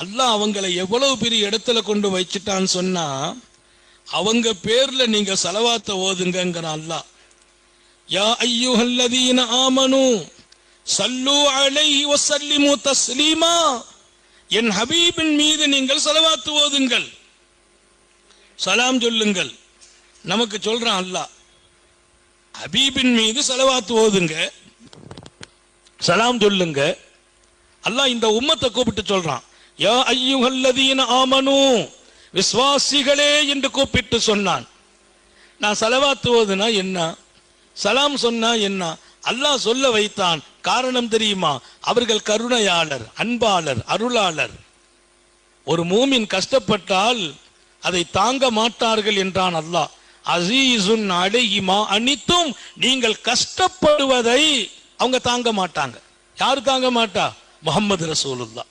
அல்லாஹ் அவங்களை எவ்வளவு பெரிய இடத்துல கொண்டு வச்சிட்டான்னு சொன்னா, அவங்க பேர்ல நீங்க ஸலவாத்தை ஓதுங்கங்கறான் அல்லாஹ். யா அய்யுஹல்லதீன ஆமனூ ஸல்லூ அலைஹி வஸல்லிமு தஸ்லீமா, என் ஹபீபின் மீது நீங்கள் ஸலவாத் ஓதுங்கள், சலாம் சொல்லுங்கள். நமக்கு சொல்றான் அல்லாஹ், ஹபீபின் மீது ஸலவாத் ஓதுங்க, சலாம் சொல்லுங்க. அல்லாஹ் இந்த உம்மத்தை கூப்பிட்டு சொல்றான், யா அய்யுஹல்லதீன ஆமனூ, விசுவாசிகளே என்று கூப்பிட்டு சொன்னான். நான் ஸலவாத் ஓதுனா என்ன, சலாம் சொன்னா என்ன, அல்லாஹ் சொல்ல வைத்தான். காரணம் தெரியுமா? அவர்கள் கருணையாளர், அன்பாளர், அருளாளர். ஒரு மூமின் கஷ்டப்பட்டால் அதை தாங்க மாட்டார்கள் என்றான் அல்லாஹ். அஸீஸுன் அலைஹி மா அனித்தும், நீங்கள் கஷ்டப்படுவதை அவங்க தாங்க மாட்டாங்க. யாரு தாங்க மாட்டா? முஹம்மது ரசூலுல்லாஹ்.